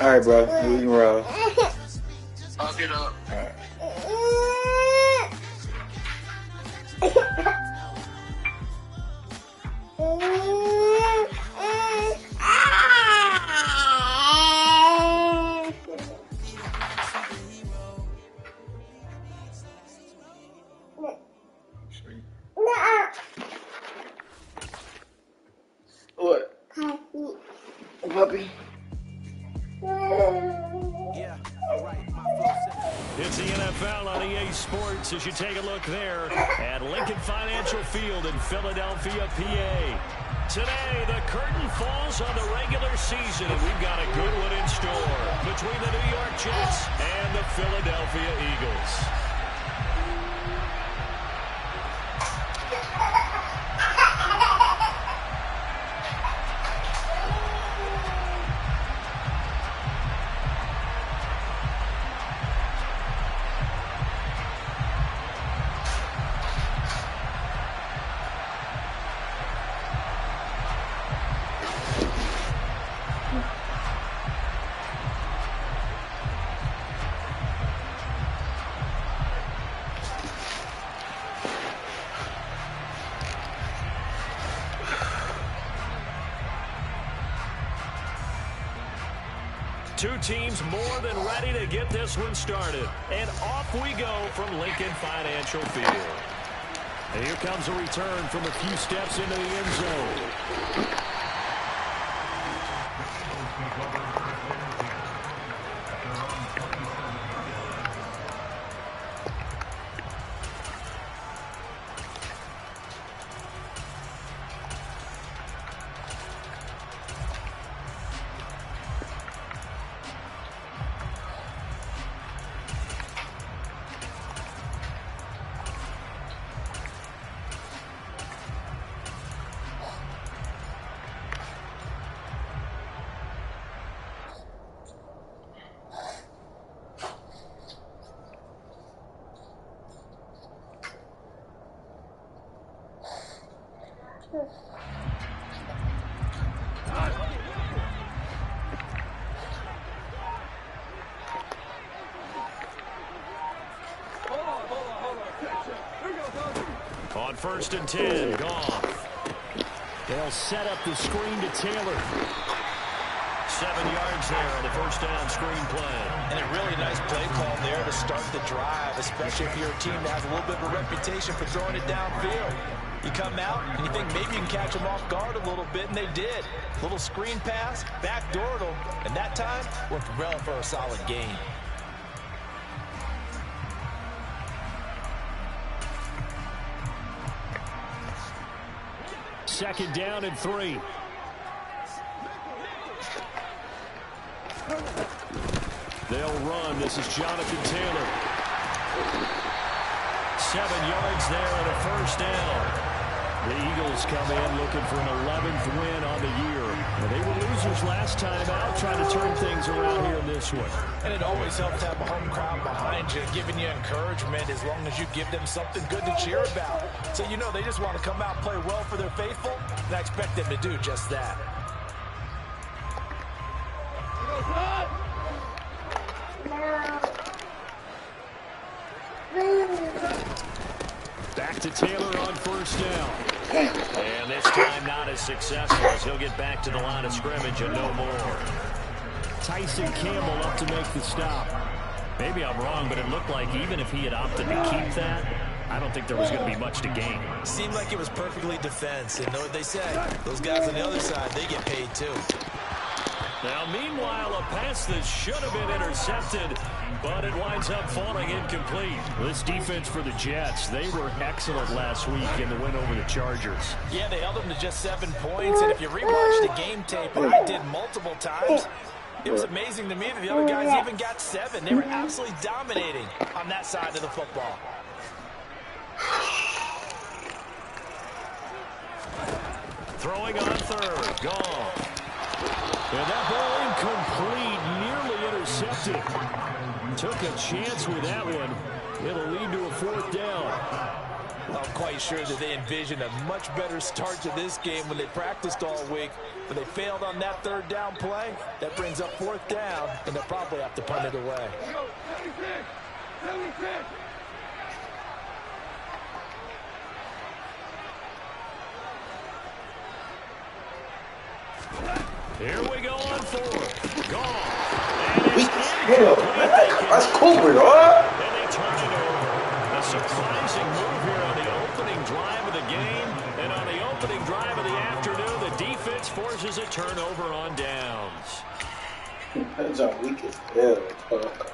Alright, bro. You can roll. I'll get up. Alright. What? Puppy. Yeah, all right. It's the NFL on EA Sports as you take a look there at Lincoln Financial Field in Philadelphia, PA. Today, the curtain falls on the regular season, and we've got a good one in store between the New York Jets and the Philadelphia Eagles. Two teams more than ready to get this one started. And off we go from Lincoln Financial Field. And here comes a return from a few steps into the end zone. On 1st and 10, Goff. They'll set up the screen to Taylor. 7 yards there on the first down screen play. And a really nice play call there to start the drive, especially if you're a team that has a little bit of a reputation for throwing it downfield. You come out and you think maybe you can catch them off guard a little bit, and they did. Little screen pass, backdoored them, and that time went well for a solid gain. Second down and 3. They'll run. This is Jonathan Taylor. 7 yards there and a first down. The Eagles come in looking for an 11th win on the year. Well, they were losers last time out, trying to turn things around here in this one. And it always helps to have a home crowd behind you, giving you encouragement as long as you give them something good to cheer about. So you know they just want to come out and play well for their faithful, and I expect them to do just that. Back to Taylor on first down. And this time not as successful as he'll get back to the line of scrimmage and no more. Tyson Campbell up to make the stop. Maybe I'm wrong, but it looked like even if he had opted to keep that, I don't think there was going to be much to gain. Seemed like it was perfectly defense, and know what they say. Those guys on the other side, they get paid too. Now, meanwhile, a pass that should have been intercepted, but it winds up falling incomplete. This defense for the Jets, they were excellent last week in the win over the Chargers. Yeah, they held them to just 7 points, and if you rewatch the game tape, and I did multiple times, it was amazing to me that the other guys even got 7. They were absolutely dominating on that side of the football. Throwing on third, gone. And that ball incomplete, nearly intercepted. Took a chance with that one. It'll lead to a 4th down. I'm quite sure that they envisioned a much better start to this game when they practiced all week. But they failed on that third down play. That brings up fourth down, and they'll probably have to punt it away. Here we go on fourth. Gone. Weak as hell, man. That's Cooper, dog. And they turn it over. A surprising move here on the opening drive of the game. And on the opening drive of the afternoon, the defense forces a turnover on downs. That's weak as hell, dog.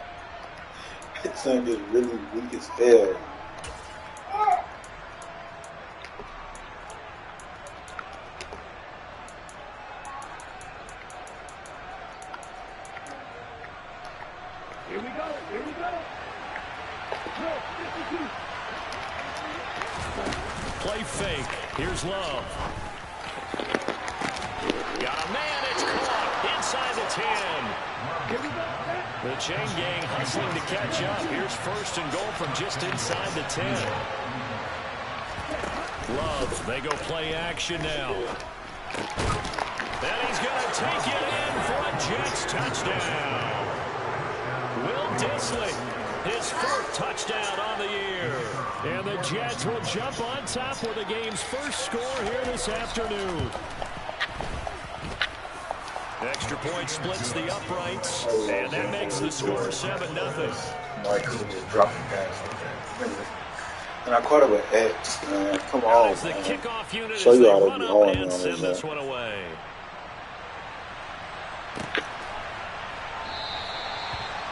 That son is really weak as hell. Play fake. Here's Love. Got a man. It's caught inside the 10. The chain gang hustling to catch up. Here's first and goal from just inside the 10. Love. They go play action now. And he's going to take it in for a Jets touchdown. Will Dissly, his fourth touchdown on the year. And the Jets will jump on top with the game's first score here this afternoon. Extra point splits the uprights, and that makes the score 7-0. Mike just dropped the pass. And I caught it with X, man. Come on, As the man. kickoff unit Show as you they how to run be up hard and on send this, this one away.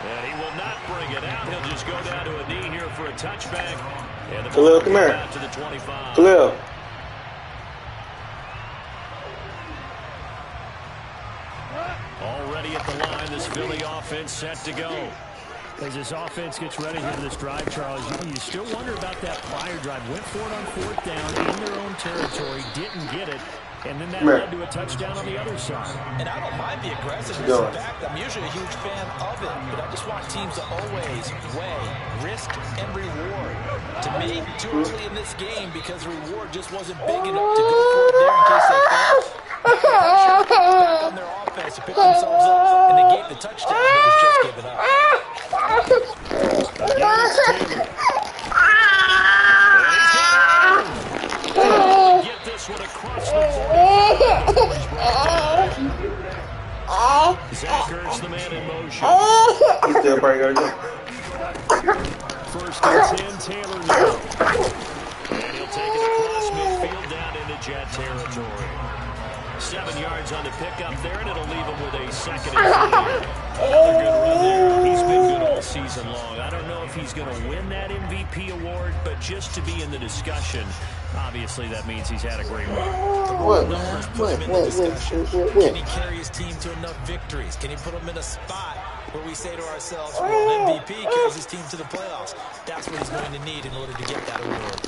And he will not bring it out. He'll just go down to a knee here for a touchback. And the Khalil, ball come here. out to the 25. Khalil. Already at the line, this Philly offense set to go. As this offense gets ready here for this drive, Charles, you still wonder about that prior drive. Went for it on fourth down in their own territory, didn't get it, and then that led to a touchdown on the other side. And I don't mind the aggressiveness. In fact, I'm usually a huge fan of it, but I just want teams to always weigh risk and reward. To me, too early in this game because the reward just wasn't big enough to go for it there in case they failed. Back on their offense to pick themselves up and negate the touchdown that was just given up. Get this one across the 45. Zach Ertz, the man in motion. He's still probably going to go. First and 10, Taylor now. And he'll take it across midfield down into Jet territory. 7 yards on the pickup there, and it'll leave him with a second and 10. Another good run there. He's been good all season long. I don't know if he's going to win that MVP award, but just to be in the discussion, obviously that means he's had a great run. Can he carry his team to enough victories? Can he put them in a spot where we say to ourselves, well, an MVP carries his team to the playoffs? That's what he's going to need in order to get that award.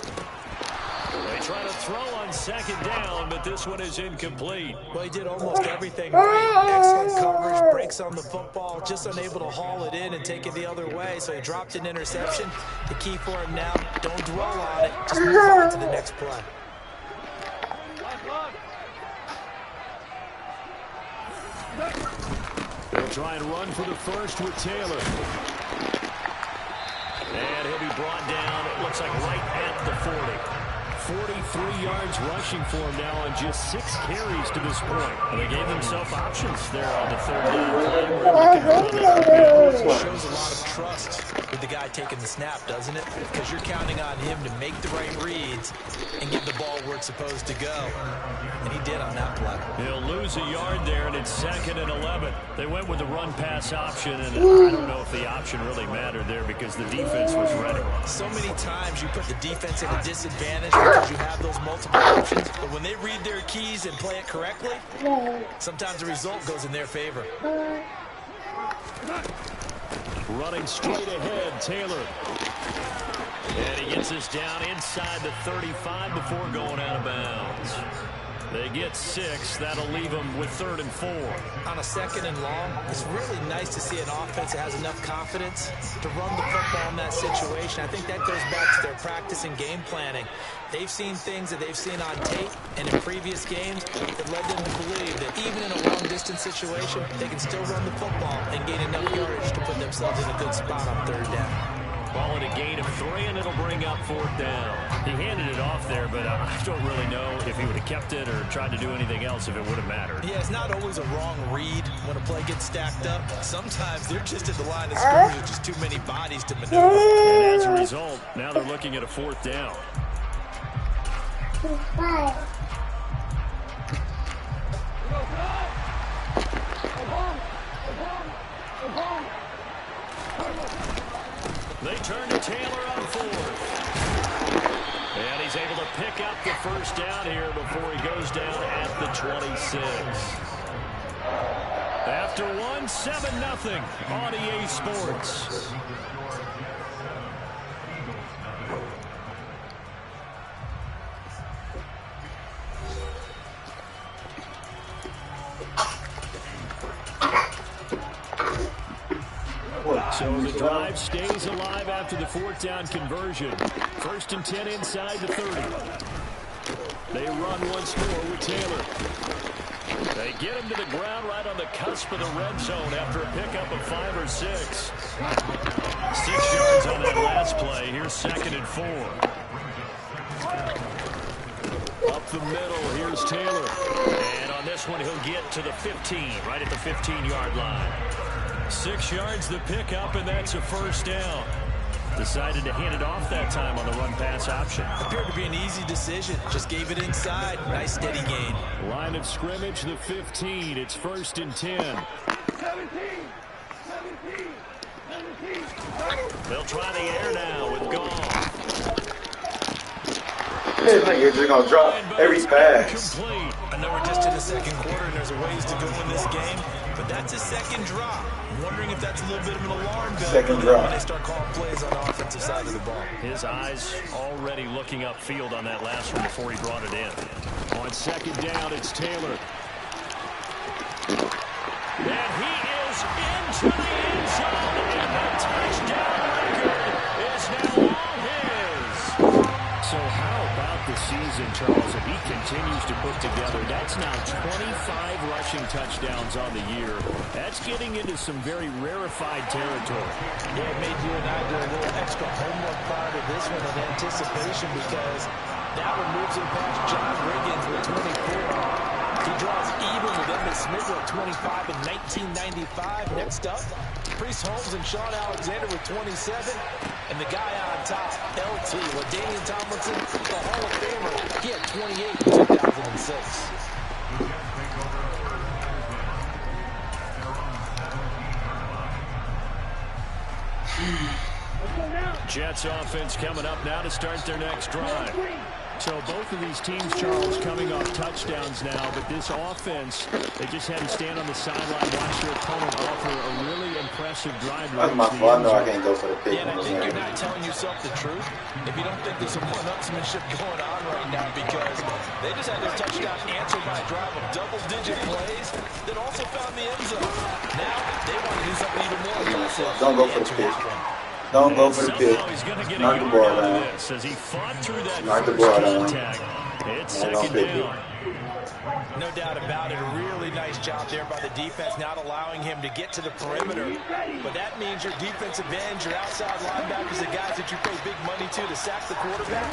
They try to throw on second down, but this one is incomplete. Well, he did almost everything right. Excellent coverage, breaks on the football, just unable to haul it in and take it the other way, so he dropped an interception. The key for him now, don't dwell on it, just move on to the next play. They'll try and run for the first with Taylor. And he'll be brought down, it looks like right at the 40. 43 yards rushing for him now on just 6 carries to this point. And they gave themselves options there on the third down. It shows a lot of trust with the guy taking the snap, doesn't it? Because you're counting on him to make the right reads and get the ball where it's supposed to go. And he did on that play. He'll lose a yard there, and it's 2nd and 11. They went with the run-pass option, and I don't know if the option really mattered there because the defense was ready. So many times you put the defense at a disadvantage because you have those multiple options, but when they read their keys and play it correctly, sometimes the result goes in their favor. Running straight ahead, Taylor. And he gets this down inside the 35 before going out of bounds. They get 6. That'll leave them with 3rd and 4. On a 2nd and long, it's really nice to see an offense that has enough confidence to run the football in that situation. I think that goes back to their practice and game planning. They've seen things that they've seen on tape and in previous games that led them to believe that even in a long-distance situation, they can still run the football and gain enough yardage to put themselves in a good spot on 3rd down. Ball at a gain of 3, and it'll bring up 4th down. He handed it off there, but I don't really know if he would have kept it or tried to do anything else if it would have mattered. Yeah, it's not always a wrong read when a play gets stacked up. Sometimes they're just at the line of scrimmage with just too many bodies to maneuver. And as a result, now they're looking at a 4th down. They turn to Taylor on 4th. And he's able to pick up the 1st down here before he goes down at the 26. After 1, 7-0 on EA Sports. So the drive stays alive after the 4th down conversion. 1st and 10 inside the 30. They run once more with Taylor. They get him to the ground right on the cusp of the red zone after a pickup of 5 or 6. 6 yards on that last play. Here's 2nd and 4. Up the middle, here's Taylor. And on this one, he'll get to the 15, right at the 15-yard line. 6 yards the pickup, and that's a 1st down. Decided to hand it off that time on the run-pass option. Appeared to be an easy decision. Just gave it inside. Nice steady gain. Line of scrimmage, the 15. It's 1st and 10. 17. They'll try the air now with Goff. It's like you're just going to drop every pass. Complete. I know we're just in the 2nd quarter and there's a ways to go in this game, but that's his 2nd drop. I'm wondering if that's a little bit of an alarm bell 2nd drop when they start calling plays on the offensive side of the ball. His eyes already looking upfield on that last one before he brought it in. On 2nd down, it's Taylor. And he is into the end zone, and the touchdown record is now all his. So how about the season, Charles? If he continues to put together, that's now 25 rushing touchdowns on the year. That's getting into some very rarefied territory. Yeah, it made you and I do a little extra homework prior to this one of anticipation because that one moves him past John Riggins with 24. He draws even with Emmitt Smith at 25 in 1995. Next up, Priest Holmes and Sean Alexander with 27. And the guy on top, LT, LaDainian Tomlinson, the Hall of Famer, he had 28 in 2006. Jets offense coming up now to start their next drive. So both of these teams, Charles, coming off touchdowns now, but this offense, they just had to stand on the sideline, watch their opponent offer a really impressive drive. That's my fault. I know I can't go for the pick. Yeah, and I think you're not telling yourself the truth if you don't think there's some one-upsmanship going on right now because they just had their touchdown answered by a drive of double-digit plays that also found the end zone. Now they want to do something even more impressive. Don't go for the pick. Don't go for the pick. Knock the ball down. Knock the ball down. It's 2nd down. No doubt about it. A really nice job there by the defense, not allowing him to get to the perimeter. But that means your defensive ends, your outside linebackers, the guys that you pay big money to sack the quarterback,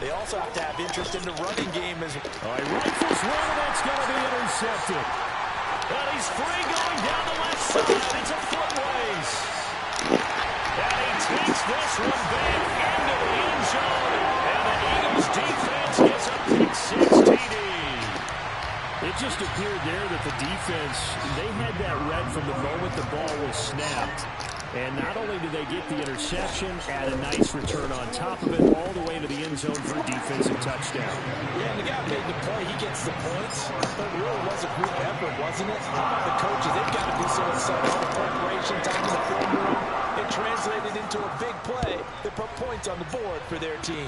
they also have to have interest in the running game as well. All right, rifles one, that's going to be intercepted. But he's free going down the left side. It's a foot race. And he takes this one back into the end zone. And the Eagles defense gets a pick 6 TD. It just appeared there that the defense, they had that read from the moment the ball was snapped. And not only did they get the interception, add a nice return on top of it, all the way to the end zone for a defensive touchdown. Yeah, and the guy made the play. He gets the points. But it really was a group effort, wasn't it? The coaches, they've got to be so excited. The preparation, time in the film room, it translated into a big play that put points on the board for their team.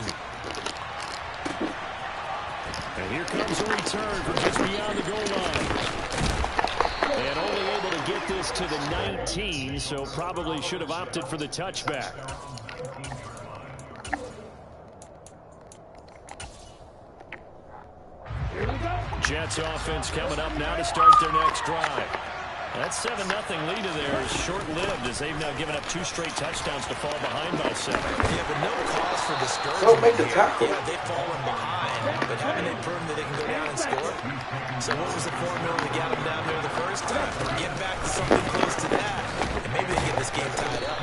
And Here comes a return from just beyond the goal line. And only able to get this to the 19, so probably should have opted for the touchback. Jets offense coming up now to start their next drive. That 7-0 lead of theirs is short-lived as they've now given up 2 straight touchdowns to fall behind by 7. Yeah, but no cause for discouragement. Don't make the tackle. Yeah, they've fallen behind, but haven't they proven that they can go down and score? So what was the formula to get them down there the first time? Get back to something close to that, and maybe they get this game tied up.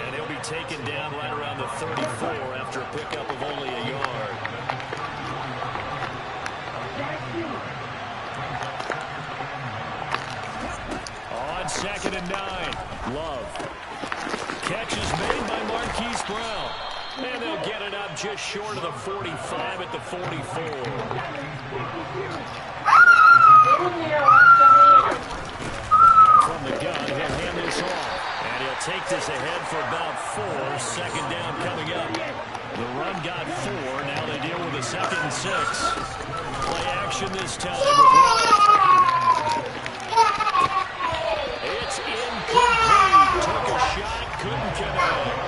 And he'll be taken down right around the 34 after a pickup of only a yard. On 2nd and 9, Love. Catch is made by Marquise Brown. And they'll get it up just short of the 45 at the 44. From the gun, he'll hand this off. And he'll take this ahead for about 4. 2nd down coming up. The run got 4. Now they deal with a 2nd and 6. Play action this time with Love. It's incomplete. Took a shot, couldn't connect.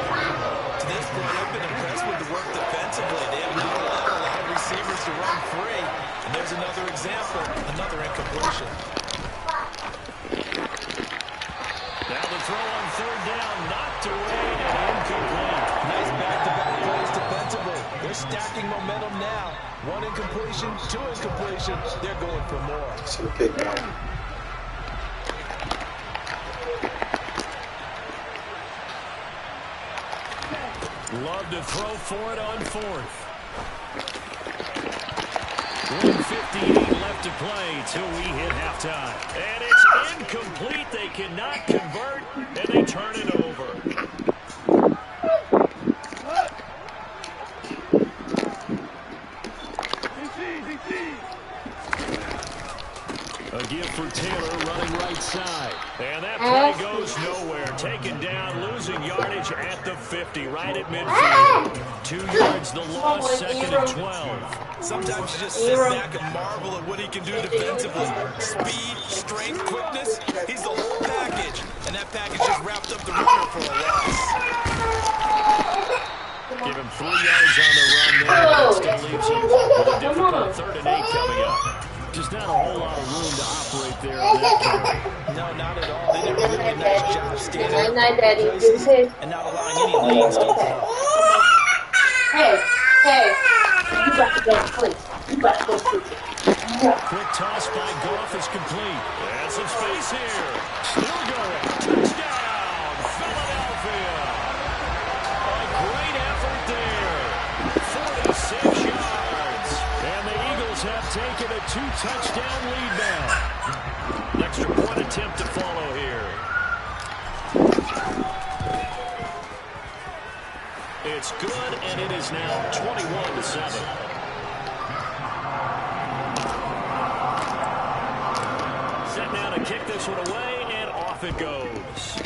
To this point, I've been impressed with the work defensively. They have not allowed a lot of receivers to run free. And there's another example, another incompletion. Now the throw on 3rd down, knocked away and incomplete. Nice back-to-back plays defensively. They're stacking momentum now. 1 incompletion, 2 incompletions. They're going for more. So the pick down. Love to throw for it on 4th. 1:58 left to play till we hit halftime. And it's incomplete. They cannot convert, and they turn it over. A give for Taylor running right side. And that play goes nowhere. Taken down, losing yardage at the 50, right at midfield. 2 yards the loss, 2nd and 12. Sometimes you just sit back and marvel at what he can do defensively. Speed, strength, quickness, he's the whole package. And that package just wrapped up the runner for a loss. Give him 3 yards on the run there. That still leaves him with a difficult 3rd and 8 coming up. Just not a whole lot of room to operate there on that carry. No, not at all. They did a really nice job standing Daddy. and not allowing any lanes to open up. Hey, you got to go to sleep. You got to go to sleep. Quick toss by Goff is complete. And some space here. Still going. Touchdown, Philadelphia. A great effort there. 46 yards. And the Eagles have taken a 2-touchdown lead now. An extra point attempt to follow here. It's good, and it is now 21-7. Set now to kick this one away, and off it goes.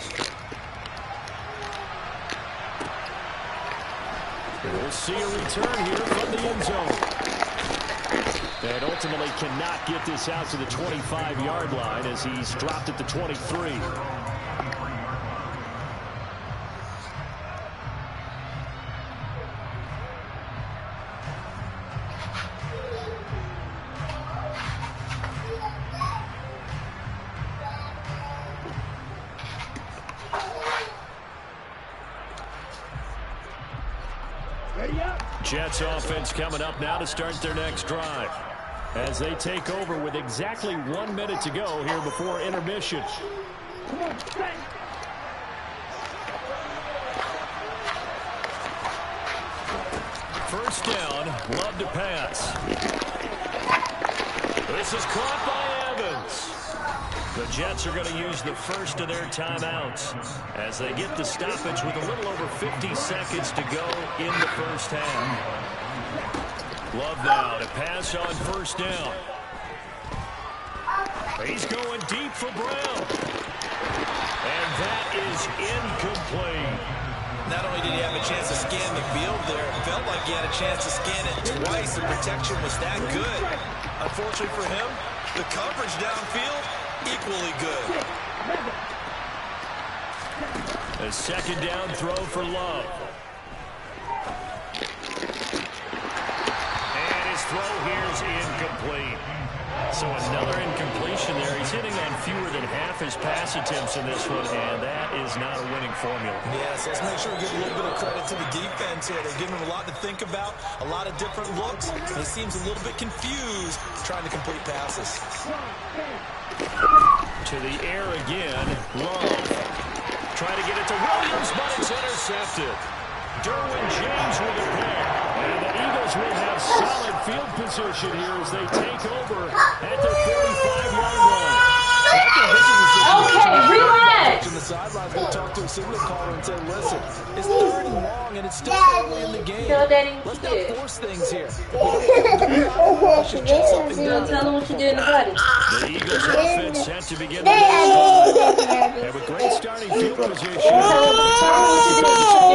We'll see a return here from the end zone. And ultimately cannot get this out to the 25-yard line as he's dropped at the 23. Jets offense coming up now to start their next drive as they take over with exactly 1 minute to go here before intermission. First down, Love to pass. This is caught by Evans. The Jets are going to use the first of their timeouts as they get the stoppage with a little over 50 seconds to go in the first half. Love now to pass on first down. He's going deep for Brown. And that is incomplete. Not only did he have a chance to scan the field there, it felt like he had a chance to scan it twice. The protection was that good. Unfortunately for him, the coverage downfield, equally good. A second down throw for Love. And his throw here is incomplete. So another incompletion there. He's hitting on fewer than half his pass attempts in this one, and that is not a winning formula. Yes, let's make sure we give a little bit of credit to the defense here. They're giving him a lot to think about, a lot of different looks, and he seems a little bit confused trying to complete passes. To the air again, Love. Trying to get it to Williams, but it's intercepted. Derwin James with a pick. And the Eagles will have solid field position here as they take over at their 45-yard line. Okay, relax. On the sidelines, going to talk to a signal caller and say, listen, it's third and long, and it's still early in the game. Let's not force things here. Let's just check something down. Tell them what you did in the body. The Eagles offense set to begin the next drive. Have a great starting field position. Your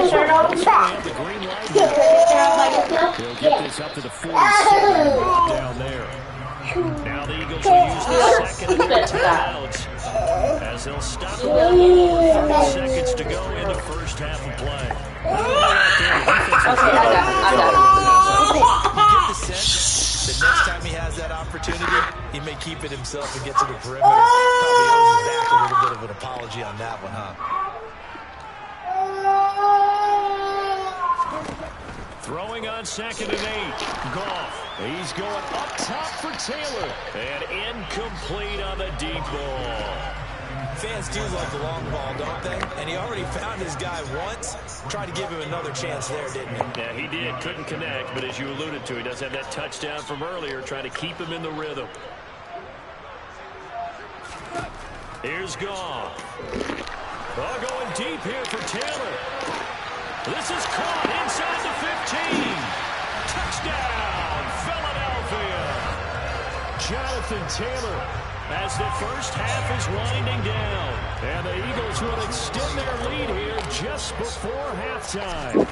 shirt off. The green light here. They'll get this up to the 47 down there. Now the Eagles will use the second and 10 outs as they'll stop around a little over 30 seconds to go in the first half of play. Okay, I got it. You get the sense that next time he has that opportunity, he may keep it himself and get to the perimeter. Probably owes his back a little bit of an apology on that one, huh? Throwing on 2nd and 8. Goff. He's going up top for Taylor. And incomplete on the deep ball. Fans do love the long ball, don't they? And he already found his guy once. Tried to give him another chance there, didn't he? Yeah, he did. Couldn't connect, but as you alluded to, he does have that touchdown from earlier, trying to keep him in the rhythm. Here's Goff. Oh, going deep here for Taylor. This is caught inside the 15. Touchdown, Philadelphia. Jonathan Taylor as the first half is winding down. And the Eagles will extend their lead here just before halftime.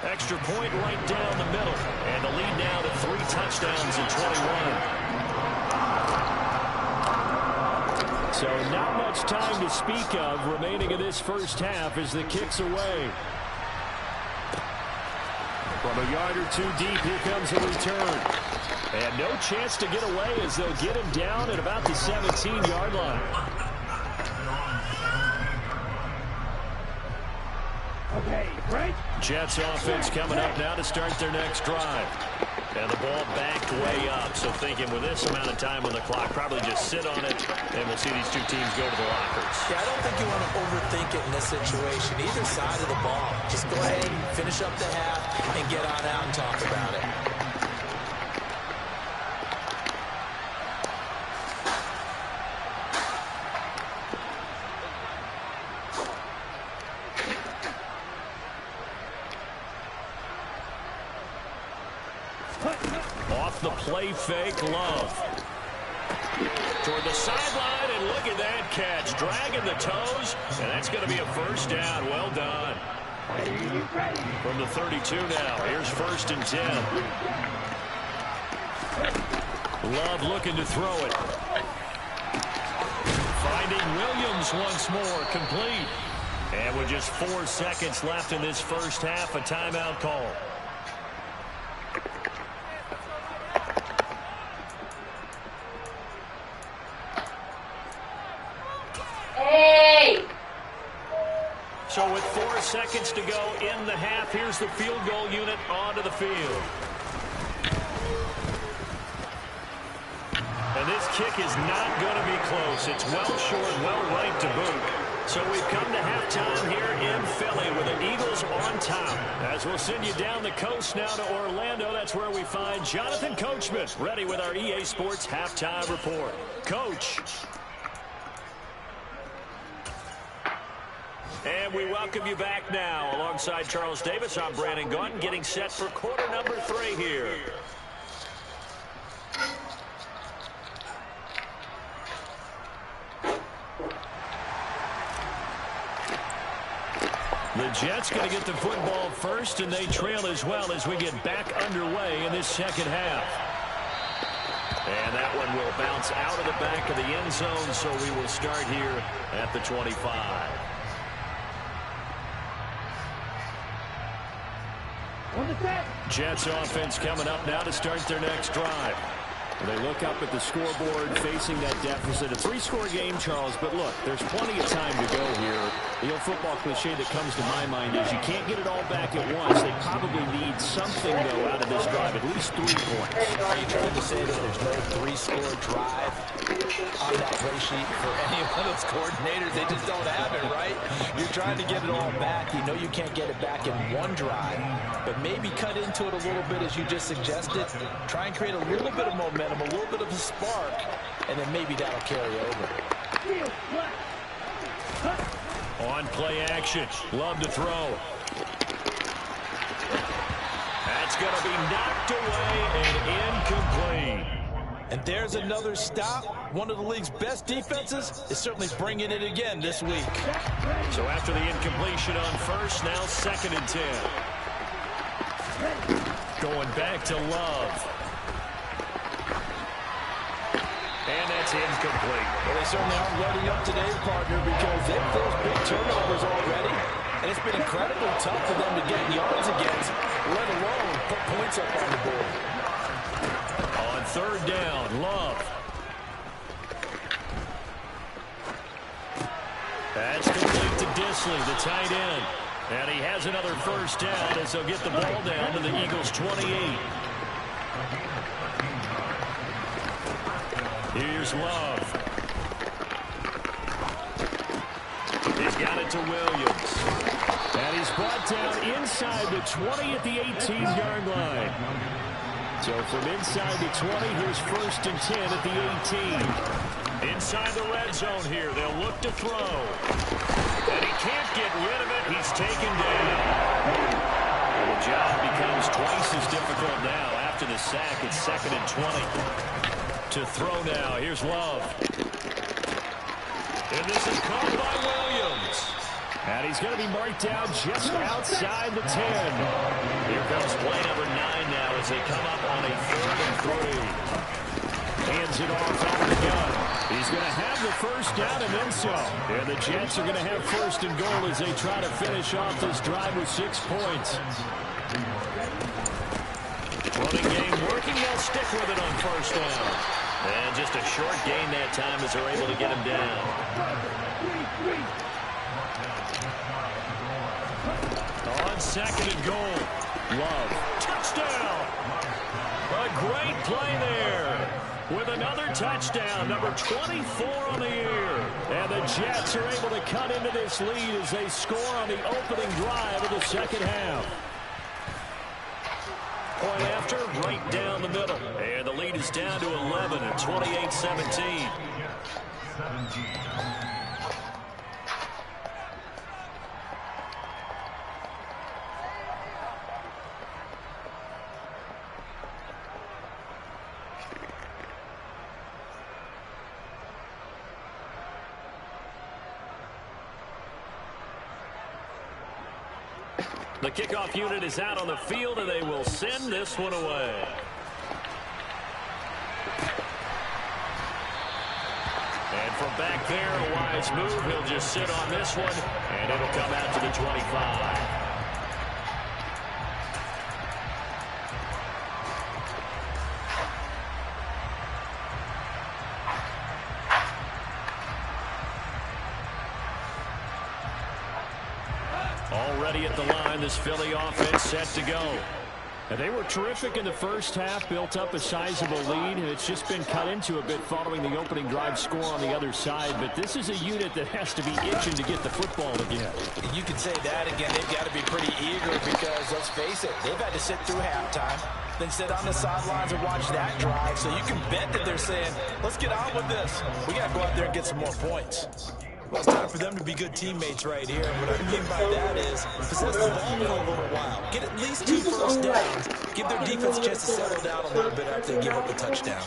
Extra point right down the middle. And the lead now to 3 touchdowns in 21. So not much time to speak of remaining in this first half as the kick's away. From a yard or 2 deep, here comes a return. And no chance to get away as they'll get him down at about the 17-yard line. Okay, great. Jets offense coming up now to start their next drive. And the ball backed way up, so thinking with this amount of time on the clock, probably just sit on it, and we'll see these two teams go to the lockers. Yeah, I don't think you want to overthink it in this situation, either side of the ball. Just go ahead and finish up the half and get on out and talk about it. Off the play fake, Love. Toward the sideline, and look at that catch. Dragging the toes, and that's going to be a first down. Well done. From the 32 now, here's 1st and 10. Love looking to throw it. Finding Williams once more, complete. And with just 4 seconds left in this first half, a timeout call. So with 4 seconds to go in the half, here's the field goal unit onto the field. And this kick is not going to be close. It's well short, well right to boot. So we've come to halftime here in Philly with the Eagles on top. As we'll send you down the coast now to Orlando, that's where we find Jonathan Coachman ready with our EA Sports halftime report. Coach. And we welcome you back now. Alongside Charles Davis, I'm Brandon Gaudin, getting set for quarter number 3 here. Jets going to get the football first, and they trail as well as we get back underway in this second half. And that one will bounce out of the back of the end zone, so we will start here at the 25. Jets offense coming up now to start their next drive. They look up at the scoreboard facing that deficit. A 3-score game, Charles, but look, there's plenty of time to go here. The old football cliche that comes to my mind is you can't get it all back at once. They probably need something, though, out of this drive, at least 3 points. Are you trying to say that there's no 3-score drive on that play sheet for any one of those coordinators? They just don't have it, right? You're trying to get it all back. You know you can't get it back in one drive, but maybe cut into it a little bit, as you just suggested. Try and create a little bit of momentum, a little bit of a spark, and then maybe that'll carry over. On play action, Love to throw. That's going to be knocked away and incomplete. And there's another stop. One of the league's best defenses is certainly bringing it again this week. So after the incompletion on first, now 2nd and 10. Going back to Love. And that's incomplete. Well, they certainly aren't letting up today, partner, because they've forced big turnovers already. And it's been incredibly tough for them to get yards against, let alone put points up on the board. On 3rd down, Love. That's complete to Disley, the tight end. And he has another first down as they'll get the ball down to the Eagles' 28. Here's Love. He's got it to Williams. And he's brought down inside the 20 at the 18-yard line. So from inside the 20, here's 1st and 10 at the 18. Inside the red zone here, they'll look to throw. And he can't get rid of it. He's taken down. And the job becomes twice as difficult now after the sack. It's 2nd and 20. To throw now. Here's Love. And this is caught by Williams. And he's going to be marked down just outside the 10. Here comes play number 9 now as they come up on a 3rd and 3. Hands it off over the gun. He's going to have the first down and then some. And the Jets are going to have 1st and goal as they try to finish off this drive with 6 points. Running game working. They'll stick with it on 1st down. And just a short gain that time as they're able to get him down. On 2nd and goal. Love. Touchdown. A great play there. With another touchdown. Number 24 on the year. And the Jets are able to cut into this lead as they score on the opening drive of the second half. Point after, right down the middle. And the lead is down to 11 at 28-17. The kickoff unit is out on the field, and they will send this one away. And from back there, a wise move. He'll just sit on this one, and it'll come out to the 25. Already at the line, this Philly offense set to go. And they were terrific in the first half, built up a sizable lead, and it's just been cut into a bit following the opening drive score on the other side. But this is a unit that has to be itching to get the football again. You can say that again. They've got to be pretty eager because, let's face it, they've had to sit through halftime, then sit on the sidelines and watch that drive. So you can bet that they're saying, let's get on with this. We got to go out there and get some more points. Well, it's time for them to be good teammates right here. And what I mean by that is possess the ball for a little while. Get at least 2 first downs. Give their defense a chance to settle down a little bit after they give up a touchdown.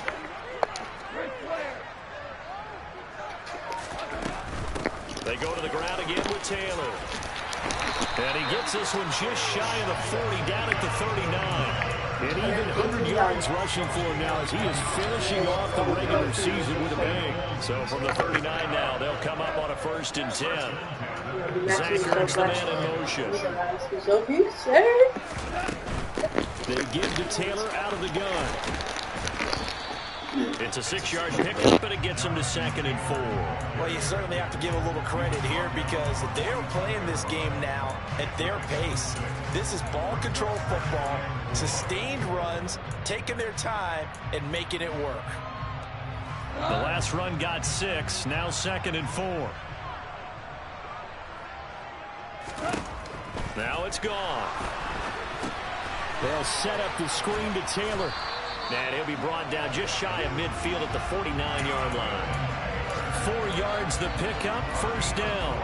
They go to the ground again with Taylor. And he gets this one just shy of the 40, down at the 39. And even 100 yards rushing for him now as he is finishing off the regular season with a bang. So from the 39 now, they'll come up on a 1st and 10. Zach Ertz, the man in motion. They give to Taylor out of the gun. It's a 6-yard pickup, and it gets him to 2nd and 4. Well, you certainly have to give a little credit here because they're playing this game now at their pace. This is ball control football, sustained runs, taking their time, and making it work. The last run got 6, now 2nd and 4. Now it's gone. They'll set up the screen to Taylor. And he'll be brought down just shy of midfield at the 49-yard line. 4 yards the pickup, 1st down.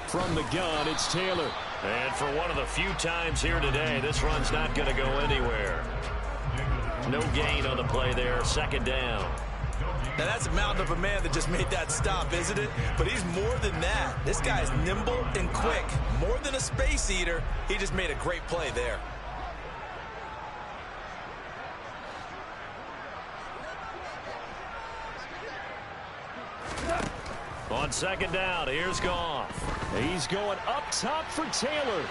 From the gun, it's Taylor. And for one of the few times here today, this run's not going to go anywhere. No gain on the play there, 2nd down. Now, that's a mountain of a man that just made that stop, isn't it? But he's more than that. This guy is nimble and quick. More than a space eater, he just made a great play there. On 2nd down, here's Goff. He's going up top for Taylor.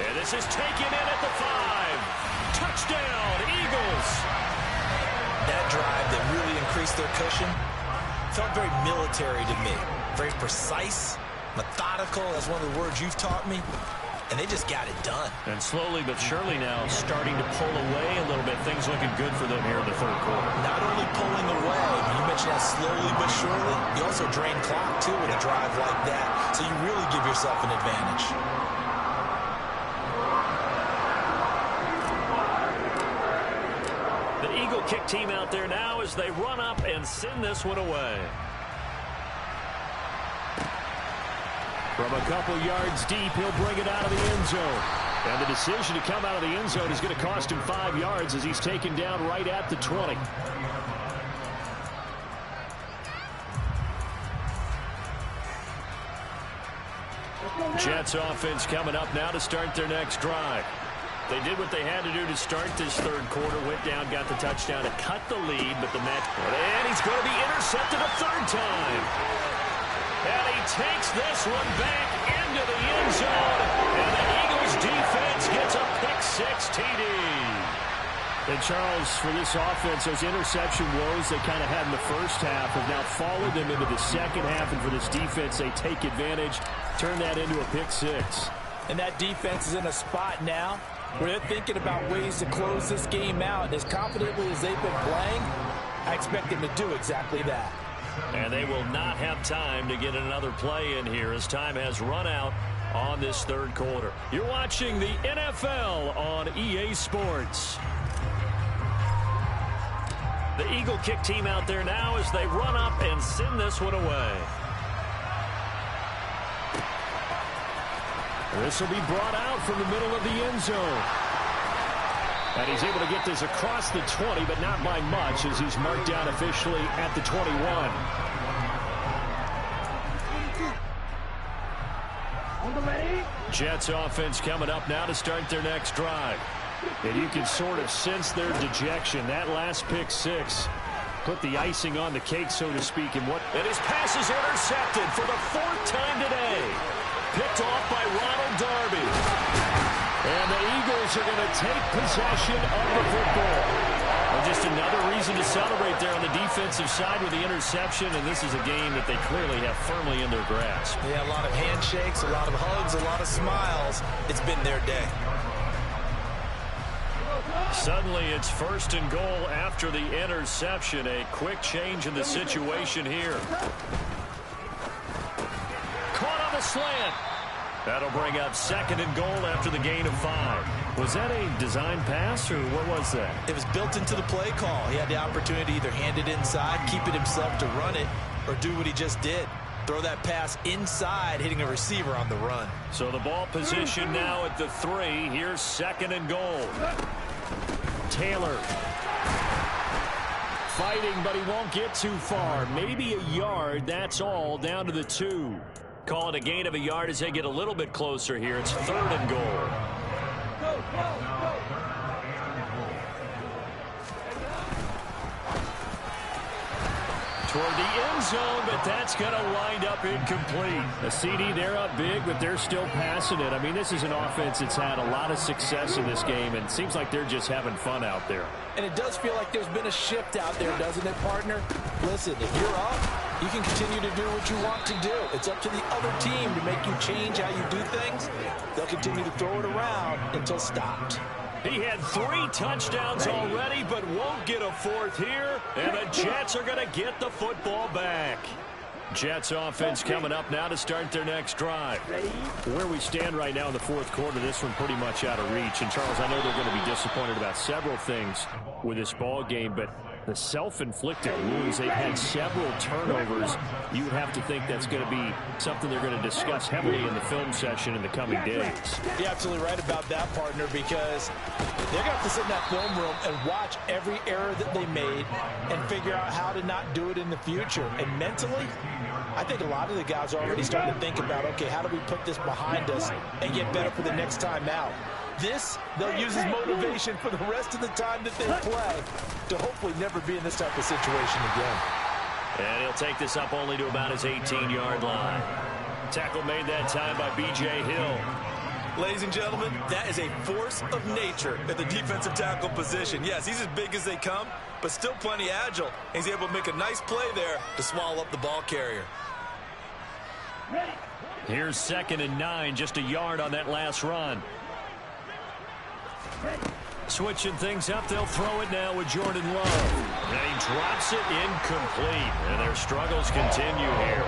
And this is taken in at the 5. Touchdown, Eagles. That drive that really increased their cushion felt very military to me. Very precise, methodical. That's one of the words you've taught me. And they just got it done. And slowly but surely now starting to pull away a little bit. Things looking good for them here in the 3rd quarter. Not only pulling away, you mentioned that slowly but surely, you also drain clock too with a drive like that. So you really give yourself an advantage. The Eagle kick team out there now as they run up and send this one away. From a couple yards deep, he'll bring it out of the end zone. And the decision to come out of the end zone is going to cost him 5 yards as he's taken down right at the 20. Jets offense coming up now to start their next drive. They did what they had to do to start this 3rd quarter. Went down, got the touchdown to cut the lead, but the match. And he's going to be intercepted a 3rd time. And he takes this one back into the end zone. And the Eagles defense gets a pick-6 TD. And Charles, for this offense, those interception woes they kind of had in the 1st half have now followed them into the 2nd half. And for this defense, they take advantage, turn that into a pick-6. And that defense is in a spot now where they're thinking about ways to close this game out. As confidently as they've been playing, I expect them to do exactly that. And they will not have time to get another play in here as time has run out on this 3rd quarter. You're watching the NFL on EA Sports. The Eagle kick team out there now as they run up and send this one away. This will be brought out from the middle of the end zone. And he's able to get this across the 20, but not by much as he's marked down officially at the 21. Jets offense coming up now to start their next drive. And you can sort of sense their dejection. That last pick-6 put the icing on the cake, so to speak. And his pass is intercepted for the 4th time today. Picked off by Ronald Darby. And the Eagles are going to take possession of the football. Well, just another reason to celebrate there on the defensive side with the interception, and this is a game that they clearly have firmly in their grasp. Yeah, a lot of handshakes, a lot of hugs, a lot of smiles. It's been their day. Suddenly it's 1st and goal after the interception. A quick change in the situation here. Caught on the slant. That'll bring up 2nd and goal after the gain of 5. Was that a design pass, or what was that? It was built into the play call. He had the opportunity to either hand it inside, keep it himself to run it, or do what he just did. Throw that pass inside, hitting a receiver on the run. So the ball position now at the 3. Here's 2nd and goal. Taylor fighting, but he won't get too far. Maybe a yard, that's all, down to the 2. Call it a gain of a yard as they get a little bit closer here. It's 3rd and goal. Go, go, go. Toward the end zone, but that's going to wind up incomplete. A CD, they're up big, but they're still passing it. I mean, this is an offense that's had a lot of success in this game, and it seems like they're just having fun out there. And it does feel like there's been a shift out there, doesn't it, partner? Listen, if you're up, you can continue to do what you want to do. It's up to the other team to make you change how you do things. They'll continue to throw it around until stopped. He had 3 touchdowns already, but won't get a 4th here. And the Jets are going to get the football back. Jets offense coming up now to start their next drive. Where we stand right now in the 4th quarter, this one pretty much out of reach. And, Charles, I know they're going to be disappointed about several things with this ball game, but the self-inflicted wounds, they've had several turnovers. You would have to think that's going to be something they're going to discuss heavily in the film session in the coming days. You're absolutely right about that, partner, because they're going to have to sit in that film room and watch every error that they made and figure out how to not do it in the future. And mentally, I think a lot of the guys are already starting to think about, okay, how do we put this behind us and get better for the next time out? This, they'll use as motivation for the rest of the time that they play to hopefully never be in this type of situation again. And he'll take this up only to about his 18-yard line. Tackle made that time by B.J. Hill. Ladies and gentlemen, that is a force of nature at the defensive tackle position. Yes, he's as big as they come, but still plenty agile. He's able to make a nice play there to swallow up the ball carrier. Here's 2nd and 9, just a yard on that last run. Switching things up, they'll throw it now with Jordan Love. And he drops it incomplete, and their struggles continue here.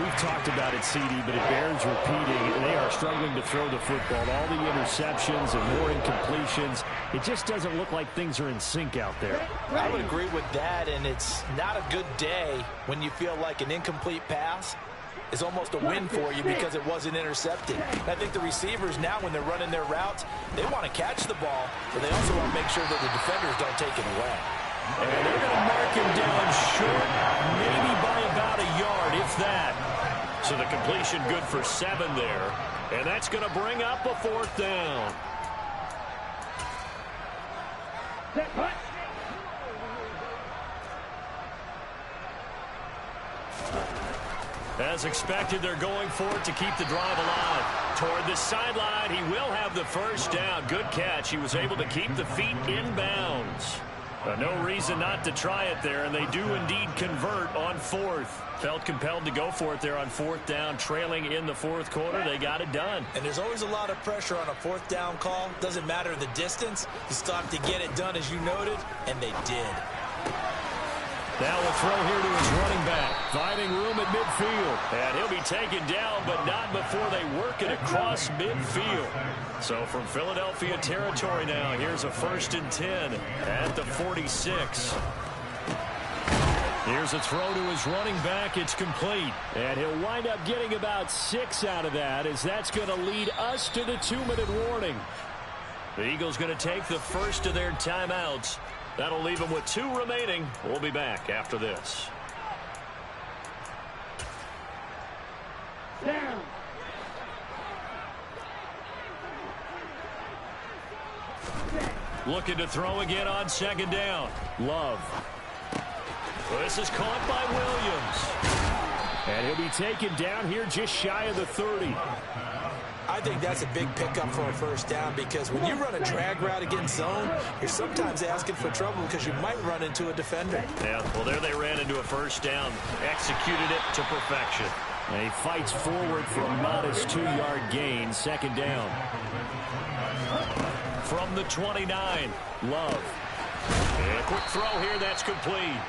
We've talked about it, CD, but it bears repeating. They are struggling to throw the football. All the interceptions and more incompletions. It just doesn't look like things are in sync out there. I would agree with that, and it's not a good day when you feel like an incomplete pass is almost a win for you because it wasn't intercepted. I think the receivers now, when they're running their routes, they want to catch the ball, but they also want to make sure that the defenders don't take it away. And they're going to mark him down short, maybe by about a yard, if that. So the completion good for 7 there, and that's going to bring up a 4th down. As expected, they're going for it to keep the drive alive. Toward the sideline, he will have the 1st down. Good catch. He was able to keep the feet in bounds. No reason not to try it there, and they do indeed convert on 4th. Felt compelled to go for it there on 4th down, trailing in the 4th quarter. They got it done. And there's always a lot of pressure on a 4th down call. Doesn't matter the distance. You still have to get it done, as you noted, and they did. Now we'll throw here to his running back. Finding room at midfield. And he'll be taken down, but not before they work it across midfield. So from Philadelphia territory now, here's a 1st and 10 at the 46. Here's a throw to his running back. It's complete. And he'll wind up getting about 6 out of that, as that's going to lead us to the 2-minute warning. The Eagles going to take the first of their timeouts. That'll leave them with 2 remaining. We'll be back after this. Down. Looking to throw again on 2nd down. Love. Well, this is caught by Williams. And he'll be taken down here just shy of the 30. I think that's a big pickup for a 1st down, because when you run a drag route against zone, you're sometimes asking for trouble because you might run into a defender. Yeah, well, there they ran into a 1st down. Executed it to perfection. And he fights forward for a modest 2-yard gain. 2nd down. From the 29, Love. And a quick throw here, that's complete.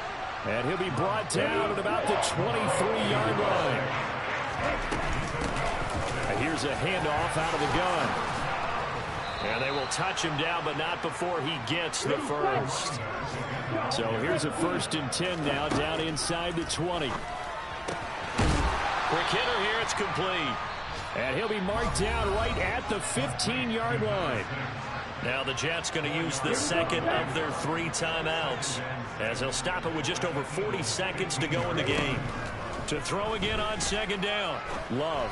And he'll be brought down at about the 23-yard line. And here's a handoff out of the gun. And they will touch him down, but not before he gets the 1st. So here's a 1st and 10 now, down inside the 20. Quick hitter here, it's complete. And he'll be marked down right at the 15-yard line. Now the Jets going to use the second of their 3 timeouts, as they'll stop it with just over 40 seconds to go in the game. To throw again on second down. Love.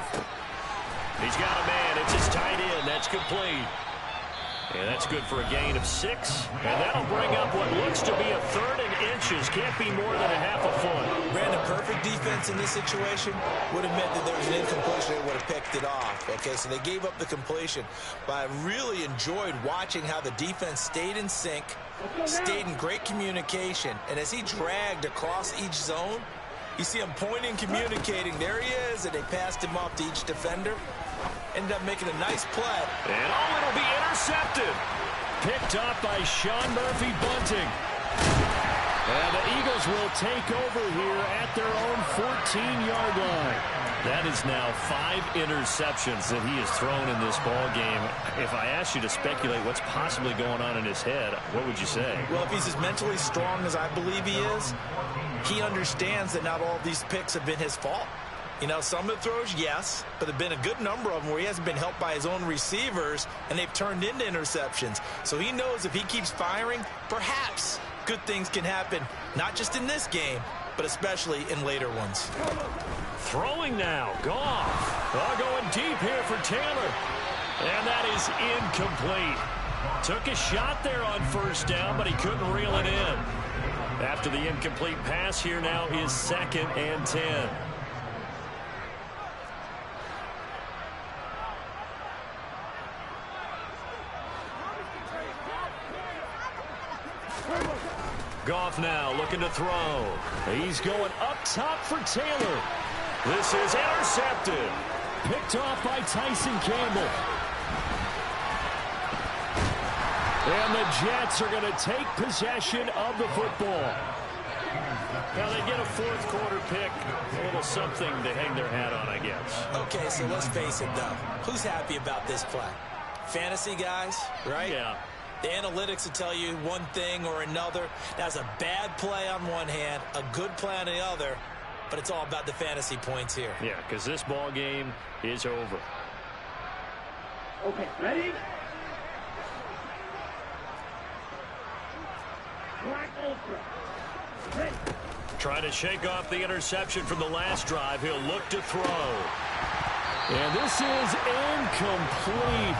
He's got a man. It's his tight end. That's complete. And that's good for a gain of 6. And that'll bring up what looks to be a 3rd and inches. Can't be more than a half a foot. Brandon, perfect defense in this situation would have meant that there was an incompletion. They would have picked it off. Okay, so they gave up the completion. But I really enjoyed watching how the defense stayed in sync, stayed in great communication. And as he dragged across each zone, you see him pointing, communicating. There he is, and they passed him off to each defender. Ended up making a nice play. And it'll be intercepted. Picked up by Sean Murphy-Bunting. And the Eagles will take over here at their own 14-yard line. That is now 5 interceptions that he has thrown in this ball game. If I asked you to speculate what's possibly going on in his head, what would you say? Well, if he's as mentally strong as I believe he is, he understands that not all of these picks have been his fault. You know, some of the throws, yes, but there have been a good number of them where he hasn't been helped by his own receivers, and they've turned into interceptions. So he knows if he keeps firing, perhaps good things can happen, not just in this game, but especially in later ones. Throwing now, Goff. Going deep here for Taylor. And that is incomplete. Took a shot there on first down, but he couldn't reel it in. After the incomplete pass, here now is 2nd and 10. Goff now looking to throw. He's going up top for Taylor. This is intercepted. Picked off by Tyson Campbell. And the Jets are going to take possession of the football. Now they get a 4th quarter pick. A little something to hang their hat on, I guess. Okay, so let's face it, though. Who's happy about this play? Fantasy guys, right? Yeah. The analytics will tell you one thing or another. That's a bad play on one hand, a good play on the other, but it's all about the fantasy points here. Yeah, because this ball game is over. Okay, ready? Trying to shake off the interception from the last drive. He'll look to throw. And this is incomplete.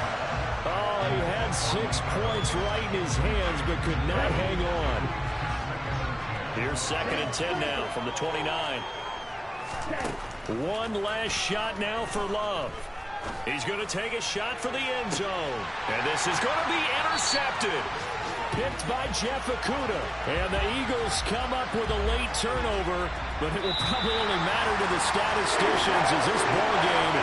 Oh, he had 6 points right in his hands, but could not hang on. Here's 2nd and 10 now from the 29. One last shot now for Love. He's going to take a shot for the end zone. And this is going to be intercepted. Picked by Jeff Okudah. And the Eagles come up with a late turnover, but it will probably only matter to the statisticians as this ball game